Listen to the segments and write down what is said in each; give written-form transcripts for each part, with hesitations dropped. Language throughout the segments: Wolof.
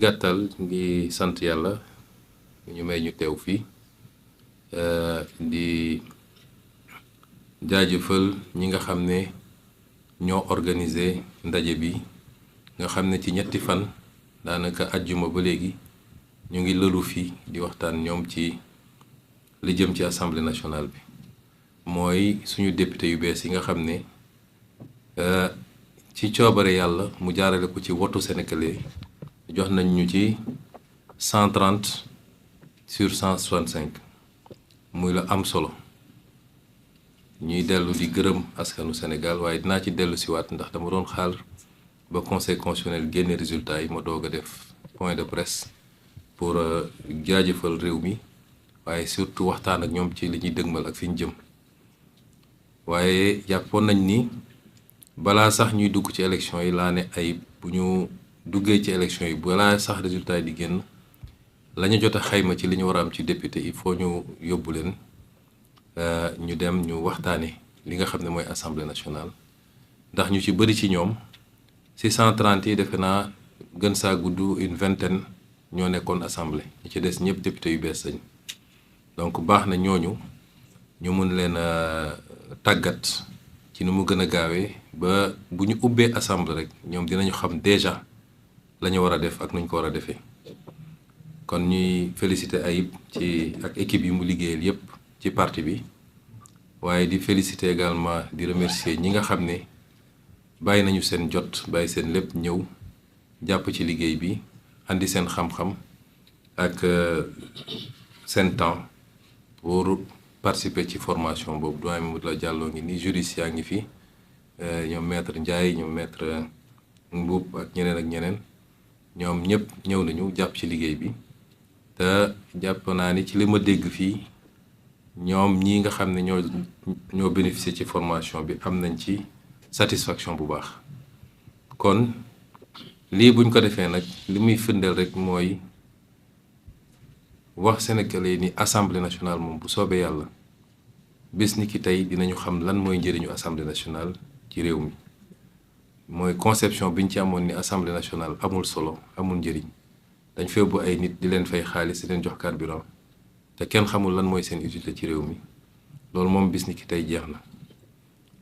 gàttal ngi sant yàlla ñu may ñu teew fii di jaajëfal ñi nga xam ne ñoo organiser ndaje bi nga xam ne ci ñetti fan daanaka àjjuma ba léegi ñu ngi lëlu fii di waxtaan ñoom ci li jëm ci assemblée nationale bi mooy suñu député yu bees yi nga xam ne ci coobare yàlla mu jaarale ko ci wotu sénégalais jox nañ ñu ci 130 sur 165 muy la am solo ñuy dellu di gërëm askanu Sénégal waaye dinaa ci dellu siwaat ndax dama doon xaar ba conseil constitutionnel génne résultat yi ma doog a def point de presse pour jaajëfal réew mi waaye surtout waxtaan ak ñoom ci li ñuy dëgmal ak fi ñu jëm waaye jàppoon nañ ni balaa sax ñuy dugg ci élection yi laa ne ay bu ñu duggee ci élection yi balaa sax résultat yi di génn la ñu jot a xayma ci li ñu war a am ci député il faut ñu yóbbu leen ñu dem ñu waxtaane li nga xam ne mooy assemblée nationale ndax ñu ci bëri ci ñoom si 130 yi defe naa gën saa gudd une vingtaine ñoo nekkoon assemblée ñi ci des ñëpp député yu bees lañ donc baax na ñooñu ñu mun leen a tàggat ci ni mu gën a gaawee ba bu ñu ubbee assemblée rek ñoom dinañu xam déjà la ñu war a def ak nuñ ko war a defee kon ñuy féliciter Ayib ci ak équipe yi mu liggéeyal yépp ci parti bi waaye di féliciter également di remercier ñi nga xam ne bàyyi nañu seen jot bàyyi seen lépp ñëw jàpp ci liggéey bi andi seen xam-xam ak seen temps pour participer ci formation boobu doyen Mamadou la Diallo ngi nii juriste yaa ngi fi ñoom maître Ndiaye ñoom maître Mboup ak ñeneen ñoom ñëpp ñëw nañu jàpp ci liggéey bi te jàpp naa ni ci li ma dégg fii ñoom ñii nga xam ne ñoo bénéficier ci formation bi am nañ ci satisfaction bu baax kon lii buñ ko defee nag li muy firndeel rek mooy wax Sénégalais ni assemblée nationale moom bu soobee yàlla bés ni ki tey dinañu xam lan mooy njëriñu assemblée nationale ci réew mi mooy conception bi ñu ci amoon ni assemblée nationale amul solo amul njëriñ dañ fee bu ay nit di leen fay xaalis di leen jox carburant te kenn xamul lan mooy seen utilité ci réew mi loolu moom bis ni ki tey jeex na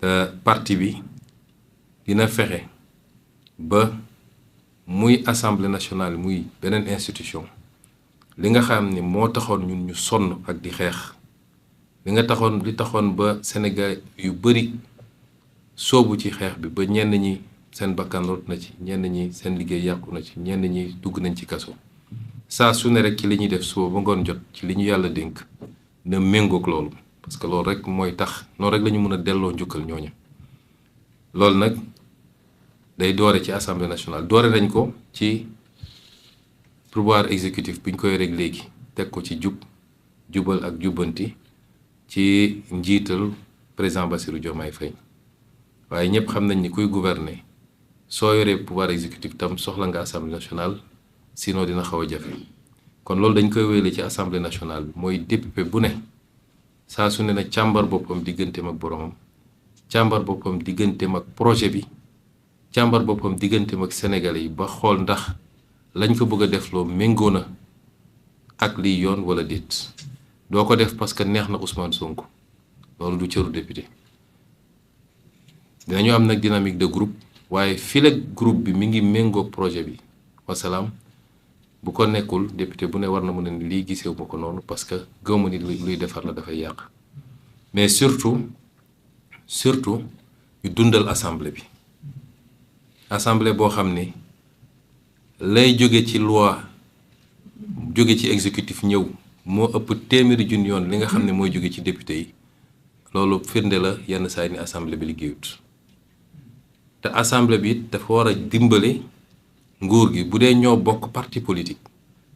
te parti bi dina fexe ba muy assemblée nationale muy beneen institution li nga xam ni moo taxoon ñun ñu sonn ak di xeex li taxoon ba Sénégal yu bari soobu ci xeex bi ba ñenn ñi seen bakkan rot na ci ñenn ñi seen liggéey yàqu na ci ñenn ñi dugg nañ ci kaso saa su ne rek ci li ñuy def suba ba ngoon jot ci li ñu yàlla dénk na méngoog loolu parce que loolu rek mooy tax noonu rek la ñu mën a delloo njukkal ñooña loolu nag day doore ci assemblée nationale doore nañ ko ci pouvoir exécutif bi ñu koy rek léegi teg ko ci jubal ak jubbanti ci njiital président Bassirou Diomaye Faye waaye ñëpp xam nañ ni kuy gouverner soo yoree pouvoir exécutif tam soxla nga assemblée nationale sinon dina xaw a jafe kon loolu dañ koy wéyale ci assemblée nationale bi mooy député bu ne saa su ne na càmbar boppam digganteem ak boromam càmbar boppam digganteem ak projet bi càmbar boppam digganteem ak sénégalais yi ba xool ndax lañ ko bëgg a def loo méngoo na ak liy yoon wala déet doo ko def parce que neex na Ousmane Sonko loolu du cëru député dinañu am nag dynamique de groupe waaye file groupe bi mi ngi méngoog projet bi wasalaam bu ko nekkul député bu ne war na mën a ni lii gisewu ma ko noonu parce que gëwma ni luy defar la dafay yàq mais surtout ñu dundal assemblée bi assemblée boo xam ne lay jóge ci loi jóge ci exécutif ñëw moo ëpp téeméeri junni yoon li nga xam ne mooy jóge ci député yi loolu firnde la yenn saa yi ni assemblée bi liggéeyut te assemblée bi it dafa war a dimbale nguur gi bu dee ñoo bokk parti politique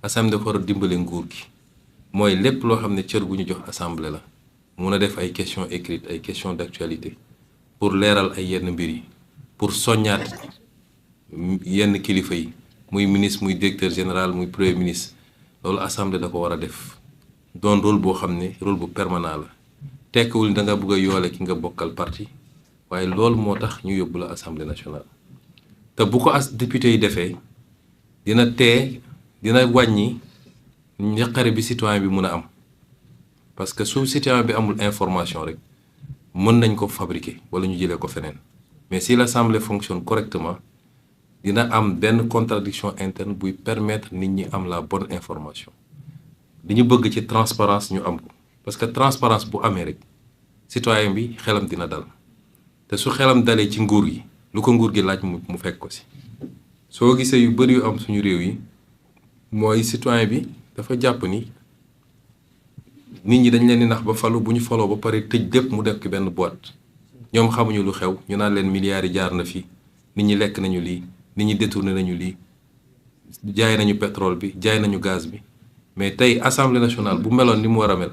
assemblée dafa war a dimbale nguur gi mooy lépp loo xam ne cër gu ñu jox assemblée la mun a def ay questions écrites ay questions d'actualité pour leeral ay yenn mbir yi pour soññaat yenn kilifa yi muy ministre muy directeur général muy premier ministre loolu assemblée da ko war a def doon rôle boo xam ne rôle bu permanent la tekkiwul da nga bëgg a yoole ki nga bokkal parti waaye loolu moo tax ñu yóbbu la assemblée nationale te bu ko as député yi defee dina tee dina wàññi njaqare bi citoyen bi mun a am parce que su citoyen bi amul information rek mën nañ ko fabriquer wala ñu jëlee ko feneen mais si l'Assemblée fonctionne correctement dina am benn contradiction interne buy permettre nit ñi am la bonne information li ñu bëgg ci transparence ñu am ko parce que transparence bu amee rek citoyen bi xelam dina dal te su xelam dalee ci nguur gi lu ko nguur gi laaj mu fekk ko si soo gisee yu bëri yu am suñu réew yi mooy citoyen bi dafa jàpp ni nit ñi dañ leen di nax ba falu bu ñu faloo ba pare tëj lépp mu def ki benn boîte ñoom xamuñu lu xew ñu naan leen milliards yi jaar na fi nit ñi lekk nañu lii nit ñi détourné nañu lii jaay nañu pétrole bi jaay nañu gaz bi mais tey assemblée nationale bu meloon ni mu war a mel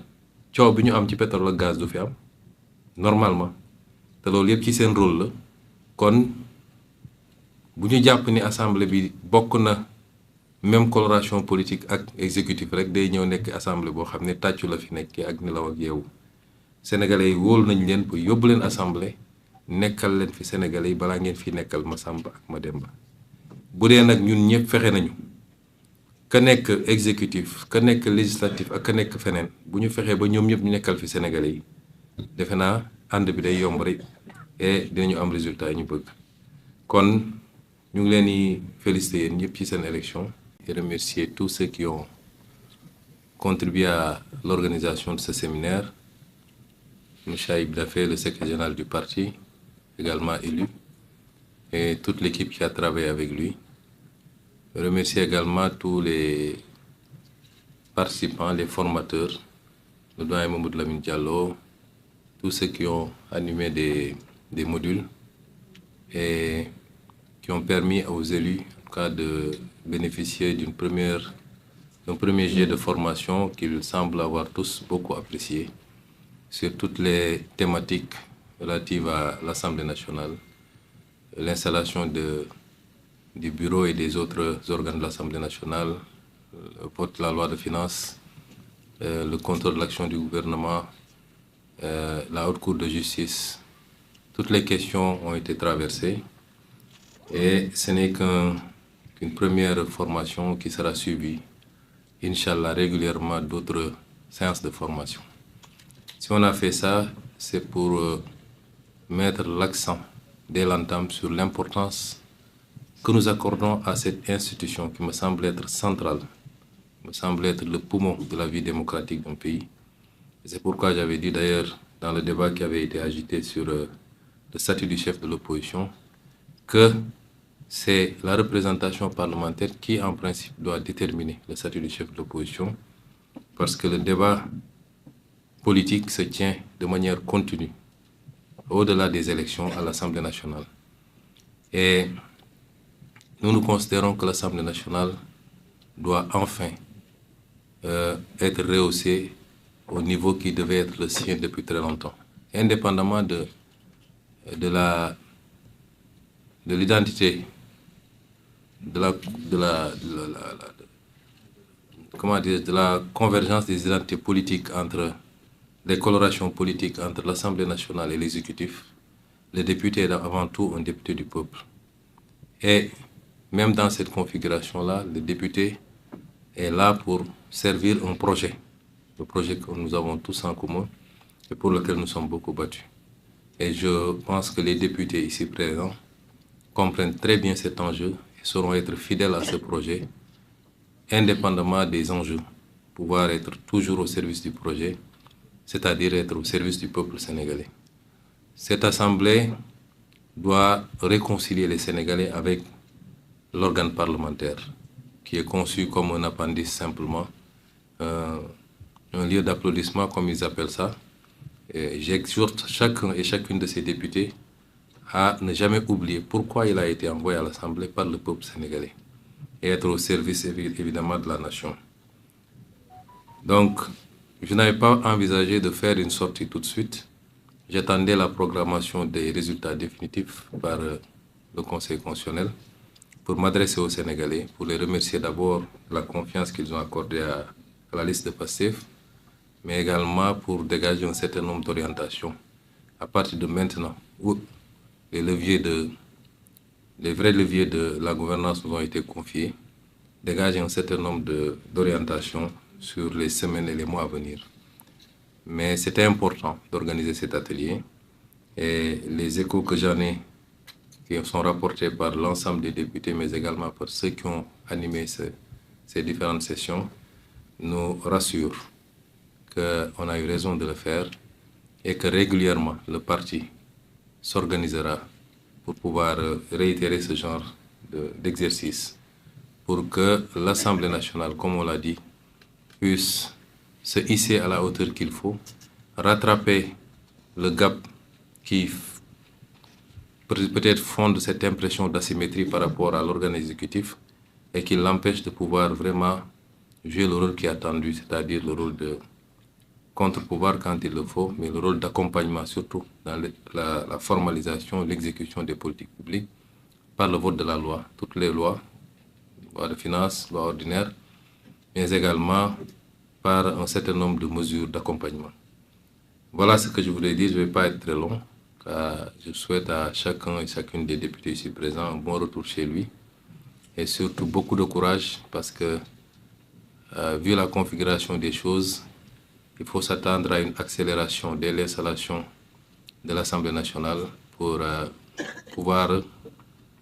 coow bi ñu am ci pétrole ak gaz du fi am normalement te loolu yëpp ci seen rôle la kon bu ñu jàpp ni assemblée bi bokk na même coloration politique ak exécutif rek day ñëw nekk assemblée boo xam ne tàccu la fi nekkee ak nelaw ak yeewu sénégalais yi wóolu nañ leen pour yóbbu leen assemblée nekkal leen fi sénégalais yi balaa ngeen fi nekkal ma Samba ak ma Demba bu dee nag ñun ñëpp fexe nañu ka nekk exécutif ka nekk législatif ak ka nekk feneen bu ñu fexee ba ñoom ñëpp ñu nekkal fi sénégalais yi defe naa ànd bi day yomb rek et dinañu am résultat yi ñu bëgg kon ñu ngi leen di féliciter yéen ñëpp ci seen élection et remercier tous ceux qui ont contribué à l'organisation de ce séminaire. M. Aïb Dafé, le secrétaire général du parti, également élu, et toute l'équipe qui a travaillé avec lui. Je remercie également tous les participants, les formateurs, le doyen Mamoud Lamine Diallo, tous ceux qui ont animé des modules et qui ont permis aux élus, en tout cas, de bénéficier d'un premier jet de formation qu'ils semblent avoir tous beaucoup apprécié sur toutes les thématiques relatives à l'Assemblée nationale, l'installation du bureau et des autres organes de l'Assemblée nationale, le vote de la loi de finances, le contrôle de l'action du gouvernement, la haute cour de justice. Toutes les questions ont été traversées et ce n'est qu'une première formation qui sera suivie, Inch'Allah, régulièrement d'autres séances de formation. Si on a fait ça, c'est pour mettre l'accent dès l'entame sur l'importance que nous accordons à cette institution qui me semble être centrale, me semble être le poumon de la vie démocratique d'un pays. Et c'est pourquoi j'avais dit d'ailleurs dans le débat qui avait été agité sur le statut du chef de l'opposition que c'est la représentation parlementaire qui, en principe, doit déterminer le statut du chef de l'opposition parce que le débat politique se tient de manière continue au-delà des élections à l'Assemblée nationale. Et nous considérons que l'Assemblée nationale doit enfin être rehaussée au niveau qui devait être le sien depuis très longtemps, indépendamment de l'identité, de la convergence des identités politiques entre les colorations politiques entre l'Assemblée nationale et l'exécutif. Le député est avant tout un député du peuple. Et même dans cette configuration-là, le député est là pour servir un projet, le projet que nous avons tous en commun et pour lequel nous sommes beaucoup battus. Et je pense que les députés ici présents comprennent très bien cet enjeu et sauront être fidèles à ce projet, indépendamment des enjeux, pouvoir être toujours au service du projet, c'est-à-dire être au service du peuple sénégalais. Cette assemblée doit réconcilier les Sénégalais avec l'organe parlementaire, qui est conçu comme un appendice simplement, un lieu d'applaudissement comme ils appellent ça. J'exhorte chacun et chacune de ces députés à ne jamais oublier pourquoi il a été envoyé à l'Assemblée par le peuple sénégalais et être au service évidemment de la nation. Donc, je n'avais pas envisagé de faire une sortie tout de suite. J'attendais la programmation des résultats définitifs par le Conseil constitutionnel pour m'adresser aux Sénégalais, pour les remercier d'abord de la confiance qu'ils ont accordée à la liste de Pastef, mais également pour dégager un certain nombre d'orientations à partir de maintenant où les vrais leviers de la gouvernance nous ont été confiés dégager un certain nombre d'orientations sur les semaines et les mois à venir. Mais c'était important d'organiser cet atelier et les échos que j'en ai, qui sont rapportés par l'ensemble des députés, mais également par ceux qui ont animé ces différentes sessions, nous rassurent qu'on a eu raison de le faire et que régulièrement le parti s'organisera pour pouvoir réitérer ce genre d'exercice pour que l'Assemblée nationale, comme on l'a dit, puisse se hisser à la hauteur qu'il faut, rattraper le gap qui peut-être fonde cette impression d'asymétrie par rapport à l'organe exécutif et qui l'empêche de pouvoir vraiment jouer le rôle qui est attendu, c'est-à-dire le rôle de contre-pouvoir quand il le faut, mais le rôle d'accompagnement surtout dans la formalisation, l'exécution des politiques publiques par le vote de la loi. Toutes les lois, loi de finances, loi ordinaire, mais également par un certain nombre de mesures d'accompagnement. Voilà ce que je voulais dire, je ne vais pas être très long, car je souhaite à chacun et chacune des députés ici présents un bon retour chez lui et surtout beaucoup de courage parce que, vu la configuration des choses, il faut s'attendre à une accélération dès l'installation de l'Assemblée nationale pour pouvoir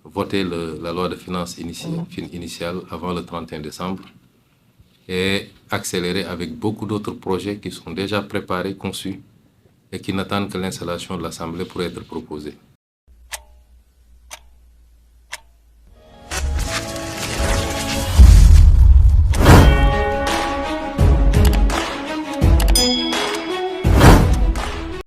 voter la loi de finances initiale avant le 31 décembre et accélérer avec beaucoup d'autres projets qui sont déjà préparés, conçus et qui n'attendent que l'installation de l'Assemblée pour être proposés.